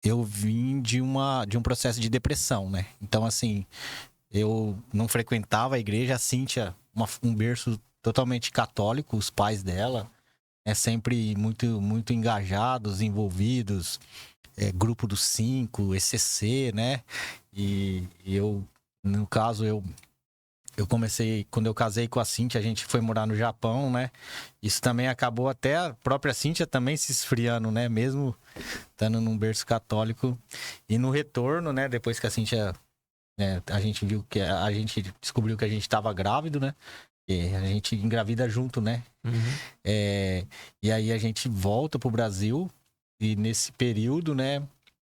eu vim de um processo de depressão, né? Então, assim, eu não frequentava a igreja. A Cíntia, um berço totalmente católico, os pais dela, sempre muito, muito engajados, envolvidos, grupo dos 5, ECC, né? E eu, no caso, eu comecei, quando eu casei com a Cíntia, a gente foi morar no Japão, né? Isso também acabou até a própria Cíntia também se esfriando, né? Mesmo estando num berço católico. E no retorno, né? Depois que a Cíntia, né? A gente descobriu que a gente estava grávido, né? E a gente engravida junto, né? E aí a gente volta pro Brasil. E nesse período, né?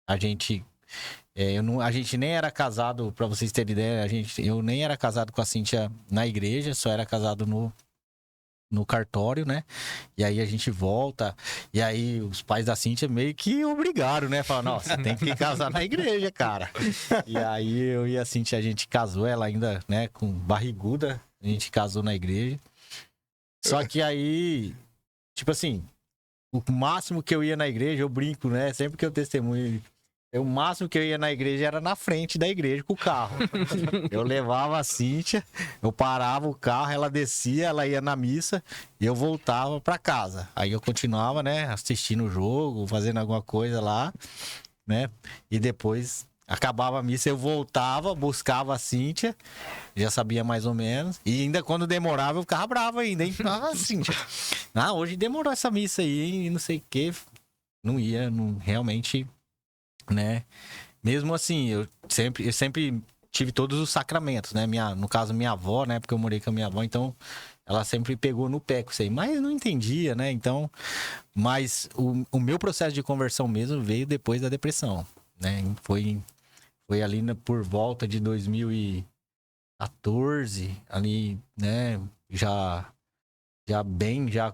A gente nem era casado, pra vocês terem ideia, eu nem era casado com a Cíntia na igreja, só era casado no cartório, né? E aí a gente volta, e aí os pais da Cíntia meio que obrigaram, né? Falaram, nossa, tem que casar na igreja, cara. E aí eu e a Cíntia, a gente casou, ela ainda, né, com barriguda, a gente casou na igreja. Só que aí, tipo assim, o máximo que eu ia na igreja, eu brinco, né? Sempre que eu testemunho, o máximo que eu ia na igreja era na frente da igreja com o carro. Eu levava a Cíntia, eu parava o carro, ela descia, ela ia na missa e eu voltava pra casa. Aí eu continuava, né, assistindo o jogo, fazendo alguma coisa lá, né? E depois acabava a missa, eu voltava, buscava a Cíntia, já sabia mais ou menos. E ainda quando demorava, eu ficava bravo ainda, hein? Ah, Cíntia, hoje demorou essa missa aí, hein? E não sei o quê. Não ia, realmente, né? Mesmo assim, eu sempre tive todos os sacramentos, né? No caso, minha avó, né? Porque eu morei com a minha avó, então ela sempre pegou no pé com isso aí. Mas não entendia, né? Então, mas o meu processo de conversão mesmo veio depois da depressão, né? Foi ali por volta de 2014, ali, né? Já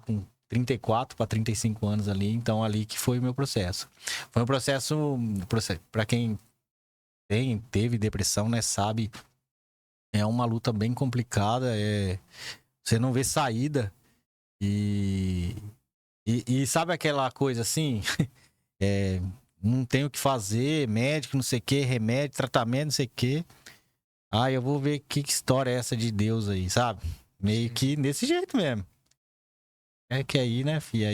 com 34 para 35 anos ali, então ali que foi o meu processo. Foi um processo para quem teve depressão, né, sabe, é uma luta bem complicada, você não vê saída e sabe aquela coisa assim, não tem o que fazer, médico, não sei o que, remédio, tratamento, não sei o que. Eu vou ver que história é essa de Deus aí, sabe? Meio que desse jeito mesmo. É que aí, né, filho,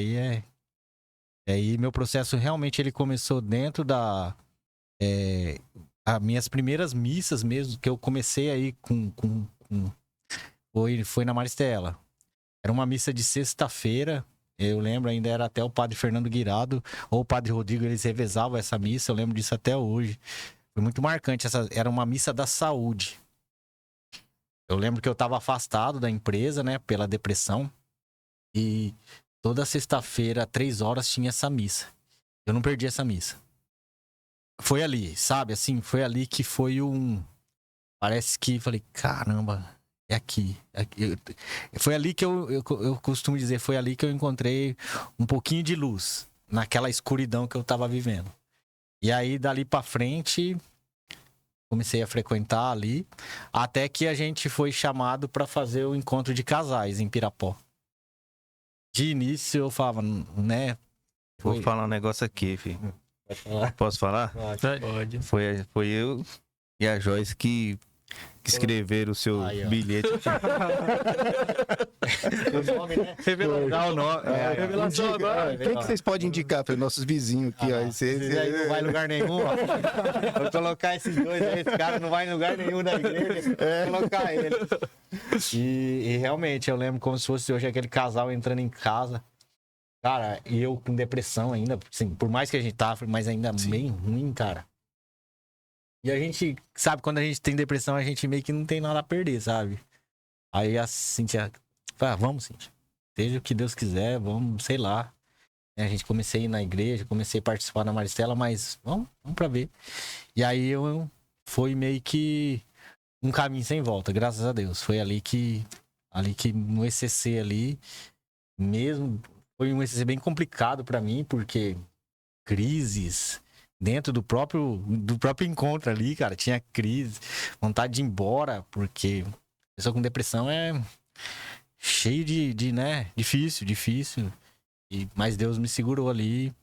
aí meu processo realmente ele começou dentro as minhas primeiras missas mesmo, que eu comecei aí foi na Maristela. Era uma missa de sexta-feira, eu lembro, ainda era até o padre Fernando Guirado ou o padre Rodrigo, eles revezavam essa missa, eu lembro disso até hoje. Foi muito marcante, era uma missa da saúde. Eu lembro que eu estava afastado da empresa, né, pela depressão, e toda sexta-feira, 3 horas, tinha essa missa. Eu não perdi essa missa. Foi ali, sabe? Assim, foi ali que foi Parece que falei, caramba, é aqui. Foi ali que eu costumo dizer, foi ali que eu encontrei um pouquinho de luz naquela escuridão que eu tava vivendo. E aí, dali pra frente, comecei a frequentar ali, até que a gente foi chamado para fazer o encontro de casais em Pirapó. De início, eu falava, né? Vou falar um negócio aqui, filho. Pode falar? Posso falar? Pode. Foi eu e a Joyce que escreveram o seu bilhete. O nome, né? Revelação. O nome. Revelação agora. Quem que vocês podem indicar para os nossos vizinhos aqui? Ó, Esse aí não vai em lugar nenhum, ó. Vou colocar esses dois aí, esse cara não vai em lugar nenhum da igreja. Vou colocar ele. E realmente, eu lembro como se fosse hoje aquele casal entrando em casa. Cara, e eu com depressão ainda, assim, por mais que a gente tava, mas ainda bem ruim, cara. E a gente, sabe, quando a gente tem depressão, a gente meio que não tem nada a perder, sabe? Aí a Cíntia, vamos, Cíntia. Seja o que Deus quiser, vamos, sei lá. A gente comecei a ir na igreja, comecei a participar na Maristela, mas vamos pra ver. E aí foi meio que um caminho sem volta, graças a Deus. Foi ali que no ECC ali, mesmo, foi um ECC bem complicado pra mim, porque crises dentro do próprio encontro ali, cara, tinha crise, vontade de ir embora, porque pessoa com depressão é cheio de né, difícil, mas Deus me segurou ali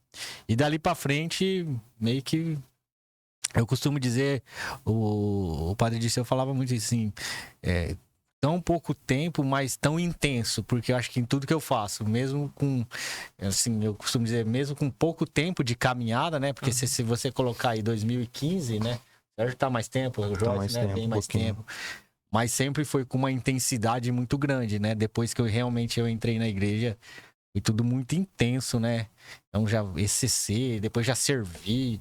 E dali pra frente, meio que... Eu costumo dizer, o Padre Dirceu falava muito assim, tão pouco tempo, mas tão intenso, porque eu acho que em tudo que eu faço, mesmo com, assim, eu costumo dizer, mesmo com pouco tempo de caminhada, né? Porque se você colocar aí 2015, né? Já tá mais tempo, o Joyce, mais né? tempo, Bem um mais pouquinho. tempo. Mas sempre foi com uma intensidade muito grande, né? Depois que eu entrei na igreja, foi tudo muito intenso, né? Então já ECC, depois já servi,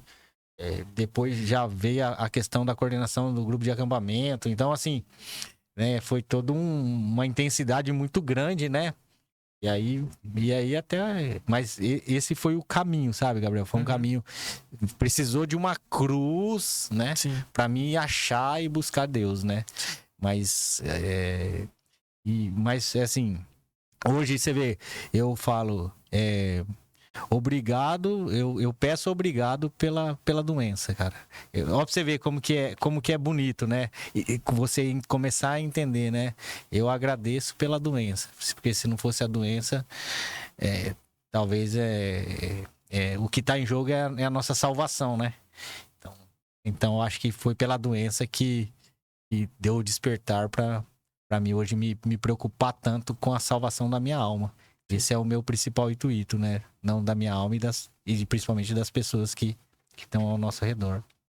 depois já veio a questão da coordenação do grupo de acampamento. Então, assim, né? Foi toda uma intensidade muito grande, né? E aí até... Mas esse foi o caminho, sabe, Gabriel? Foi um caminho... Precisou de uma cruz, né? Sim. Pra mim achar e buscar Deus, né? Mas... Mas, assim... Hoje, você vê, eu falo... Obrigado, eu peço obrigado pela doença, cara. Ó, pra você ver como que é bonito, né? E você começar a entender, né? Eu agradeço pela doença, porque se não fosse a doença, talvez o que tá em jogo é a nossa salvação, né? Então eu acho que foi pela doença que deu o despertar pra mim hoje me preocupar tanto com a salvação da minha alma. Esse é o meu principal intuito, né? Não da minha alma e principalmente das pessoas que estão ao nosso redor.